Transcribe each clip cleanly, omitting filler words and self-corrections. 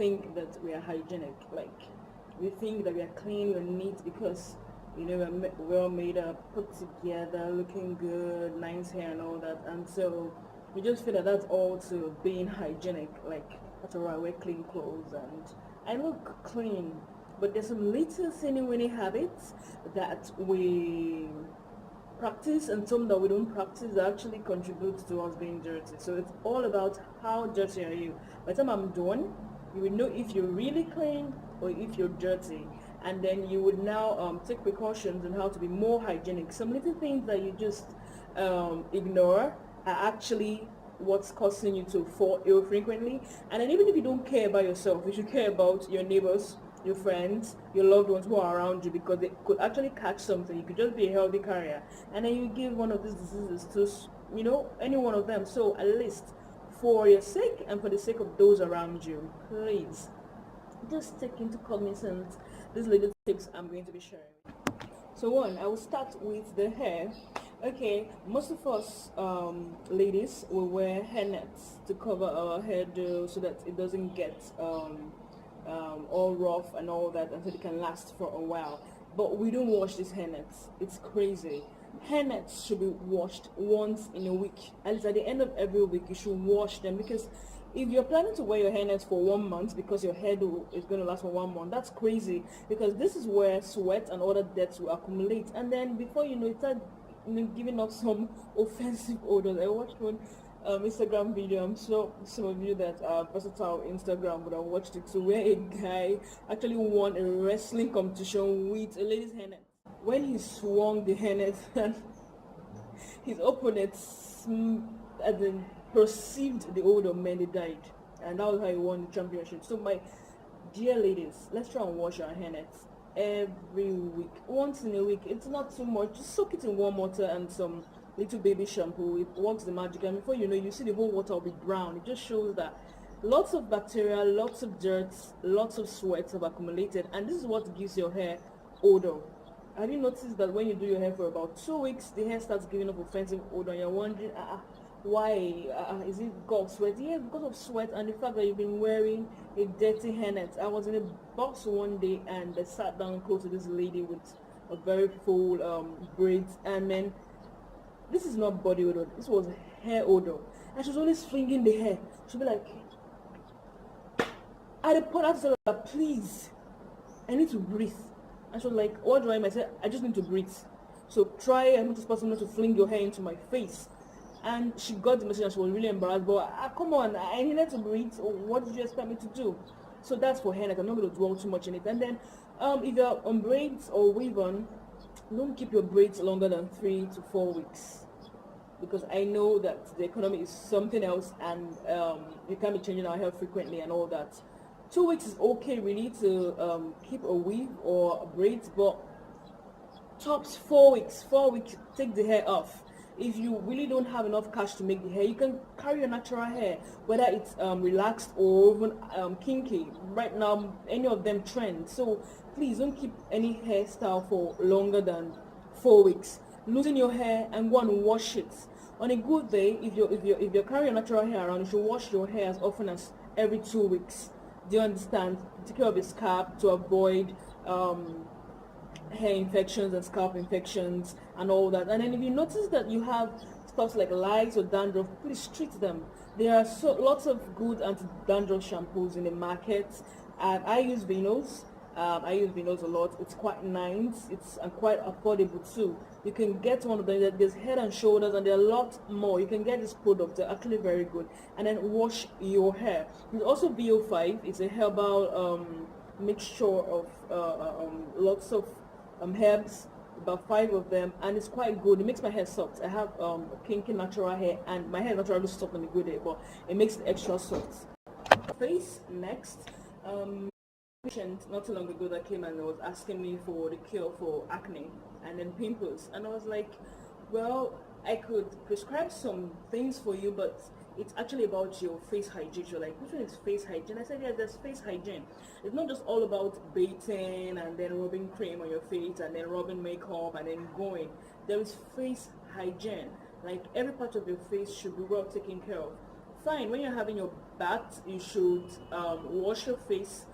think that we are hygienic. Like, we think that we are clean, we're neat because, we're all made up, put together, looking good, nice hair and all that. And so we just feel that that's all to being hygienic. Like, that's alright, I wear clean clothes and I look clean. But there's some little teeny habits that we practice and some that we don't practice that actually contribute to us being dirty. So it's all about how dirty are you. By the time I'm done, you will know if you're really clean or if you're dirty. And then you would now take precautions on how to be more hygienic. Some little things that you just ignore are actually what's causing you to fall ill frequently. And then even if you don't care about yourself, you should care about your neighbors, your friends, your loved ones who are around you, because they could actually catch something. You could just be a healthy carrier, and then you give one of these diseases to any one of them. So at least for your sake and for the sake of those around you, please just take into cognizance these little tips I'm going to be sharing. So one, I will start with the hair. Okay, most of us ladies will wear hair nets to cover our hairdo so that it doesn't get all rough and all that, and so it can last for a while. But we don't wash these hair nets. It's crazy. Hair nets should be washed once in a week. At least at the end of every week, you should wash them, because if you're planning to wear your hair nets for 1 month because your hair is going to last for 1 month, that's crazy, because this is where sweat and other dirt will accumulate, and then before you know it, start giving off some offensive odors. I watched one Instagram video. I'm sure some of you that are versatile Instagram would have watched it too, where a guy actually won a wrestling competition with a lady's hairnet. When he swung the hairnet and his opponent perceived the odor, man, they died, and that was how he won the championship. So my dear ladies, let's try and wash our hairnets every week, once in a week. It's not too much. Just soak it in warm water and some little baby shampoo. It works the magic, and before you know, you see the whole water will be brown. It just shows that lots of bacteria, lots of dirt, lots of sweat have accumulated, and this is what gives your hair odor. Have you noticed that when you do your hair for about 2 weeks, the hair starts giving off offensive odor, and you're wondering, why? Is it because of sweat? Yeah, because of sweat and the fact that you've been wearing a dirty hairnet. I was in a box one day and I sat down close to this lady with a very full braids, and then this is not body odor, this was hair odor, and she was always flinging the hair. She'd be like, at the point I said, please, I need to breathe. And she was like, what do I mean? I said, I just need to breathe. So try as much as possible not to fling your hair into my face. And she got the message and she was really embarrassed. But come on, I needed to breathe. What did you expect me to do? So that's for hairnet. I'm not going to dwell too much in it. And then if you're on braids or weave on, don't keep your braids longer than 3 to 4 weeks. Because I know that the economy is something else, and you can't be changing our hair frequently and all that. 2 weeks is okay really to keep a weave or a braids, but tops 4 weeks. 4 weeks, take the hair off. If you really don't have enough cash to make the hair, you can carry your natural hair, whether it's relaxed or even kinky. Right now, any of them trend. So please don't keep any hairstyle for longer than 4 weeks. Loosen your hair and go and wash it. On a good day, if you're carrying your natural hair around, you should wash your hair as often as every 2 weeks. Do you understand? Take care of the scalp to avoid hair infections and scalp infections and all that. And then if you notice that you have stuff like lice or dandruff, please treat them. There are lots of good anti-dandruff shampoos in the market. I use Venos. I use Venos a lot. It's quite nice. It's quite affordable too. You can get one of them. There's Head and Shoulders, and there are a lot more. You can get this product. They're actually very good. And then wash your hair. There's also VO5. It's a herbal mixture of lots of herbs, about 5 of them, and it's quite good. It makes my hair soft. I have kinky natural hair, and my hair is naturally soft on a good day, but it makes it extra soft. Face next. Patient not too long ago that came and was asking me for the cure for acne and then pimples, and I was like, well, I could prescribe some things for you, but it's actually about your face hygiene. You're like, which one is face hygiene? I said, yeah, there's face hygiene. It's not just all about bathing and then rubbing cream on your face and then rubbing makeup and then going. There is face hygiene. Like, every part of your face should be well taken care of. fine. When you're having your bath, you should wash your face.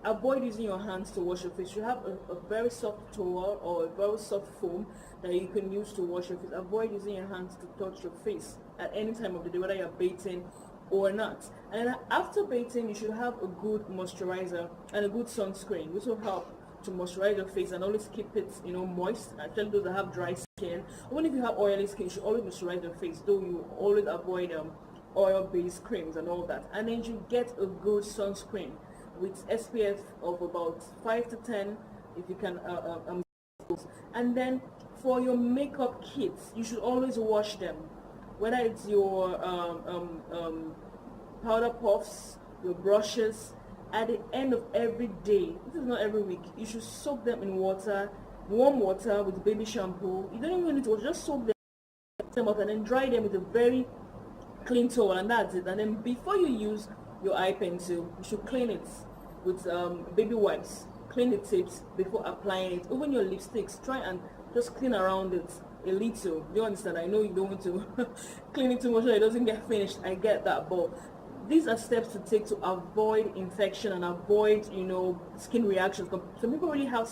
Avoid using your hands to wash your face. You have a very soft towel or a very soft foam that you can use to wash your face. Avoid using your hands to touch your face at any time of the day, whether you're bathing or not. And after bathing, you should have a good moisturizer and a good sunscreen, which will help to moisturize your face and always keep it, moist. Especially those that have dry skin. Even if you have oily skin, you should always moisturize your face, though you always avoid oil-based creams and all that. And then you get a good sunscreen with SPF of about 5 to 10 if you can. And then for your makeup kits, you should always wash them, whether it's your powder puffs, your brushes. At the end of every day, this is not every week, you should soak them in water, warm water with baby shampoo. You don't even need to wash, just soak them up and then dry them with a very clean towel, and that's it. And then before you use your eye pencil, you should clean it with baby wipes. Clean the tips before applying it. Even your lipsticks, try and just clean around it a little. You understand? I know you don't want to clean it too much so it doesn't get finished. I get that, but these are steps to take to avoid infection and avoid, skin reactions. Some people really have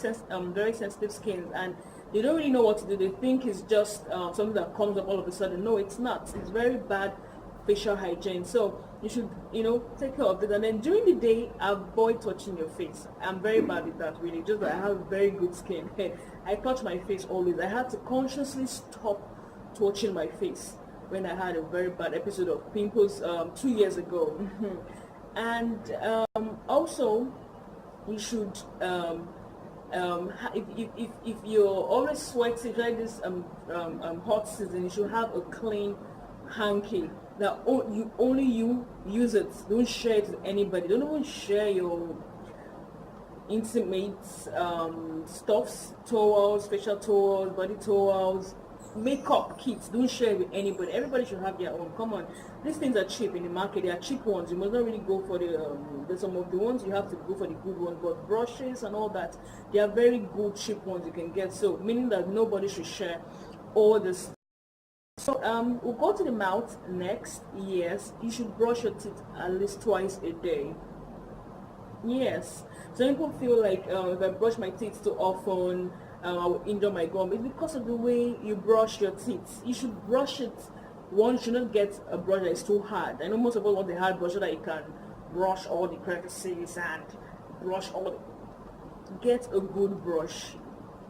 very sensitive skin, and they don't really know what to do. They think it's just something that comes up all of a sudden. No, it's not. It's very bad facial hygiene. So you should, take care of it. And then during the day, avoid touching your face. I'm very bad with that, really. Just that I have very good skin. I touch my face always. I had to consciously stop touching my face when I had a very bad episode of pimples 2 years ago. And also, you should, if you're always sweating like this hot season, you should have a clean hanky that only you use it. Don't share it with anybody. Don't even share your intimate stuffs, towels, facial towels, body towels, makeup kits. Don't share it with anybody. Everybody should have their own. Come on, these things are cheap in the market. They are cheap ones. You must not really go for the some of the ones you have to go for the good ones, but brushes and all that, they are very good cheap ones you can get. So meaning that nobody should share all this. So we'll go to the mouth next. Yes, you should brush your teeth at least twice a day. Yes, some people feel like if I brush my teeth too often, I will injure my gum. It's because of the way you brush your teeth. You should brush it. One should not get a brush that is too hard. I know most of us want the hard brush so that you can brush all the crevices and brush all the... Get a good brush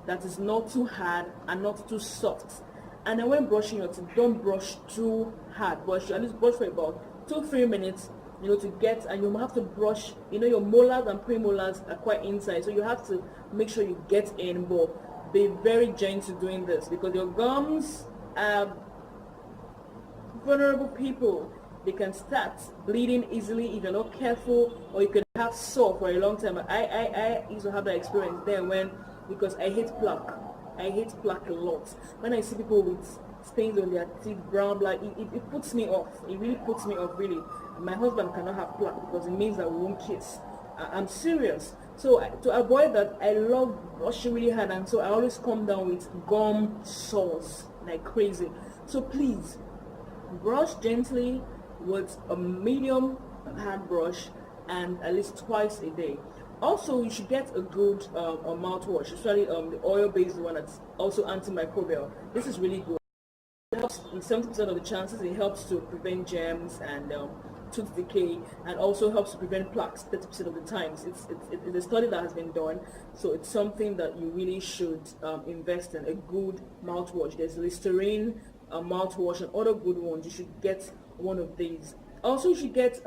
that is not too hard and not too soft. And then when brushing your teeth, don't brush too hard. Brush, at least brush for about 2-3 minutes, to get, and you have to brush, your molars and premolars are quite inside, so you have to make sure you get in, but be very gentle doing this because your gums are vulnerable people. They can start bleeding easily if you're not careful, or you can have sore for a long time. I used to have that experience there because I hate plaque. I hate plaque a lot. When I see people with stains on their teeth, brown, black, it puts me off. It really puts me off, really. My husband cannot have plaque because it means that we won't kiss. I'm serious. So to avoid that, I love brushing really hard, and so I always come down with gum sores like crazy. So please, brush gently with a medium hard brush and at least twice a day. Also, you should get a good mouthwash, especially the oil-based one that's also antimicrobial. This is really good. It helps in 70% of the chances. It helps to prevent germs and tooth decay, and also helps to prevent plaques 30% of the times. It's a study that has been done, so it's something that you really should invest in. A good mouthwash. There's Listerine mouthwash and other good ones. You should get one of these. Also, you should get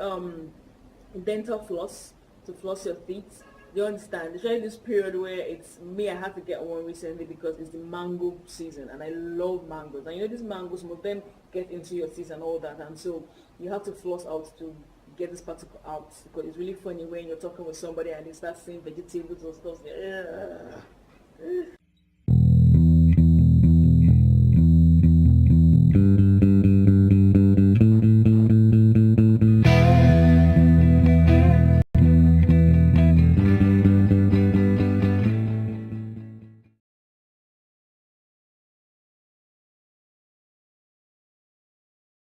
dental floss to floss your teeth. You understand? Especially this period where it's me, I have to get one recently because it's the mango season and I love mangoes. And these mangoes will then get into your teeth and all that, and so you have to floss out to get this particle out because it's really funny when you're talking with somebody and they start saying vegetables or stuff.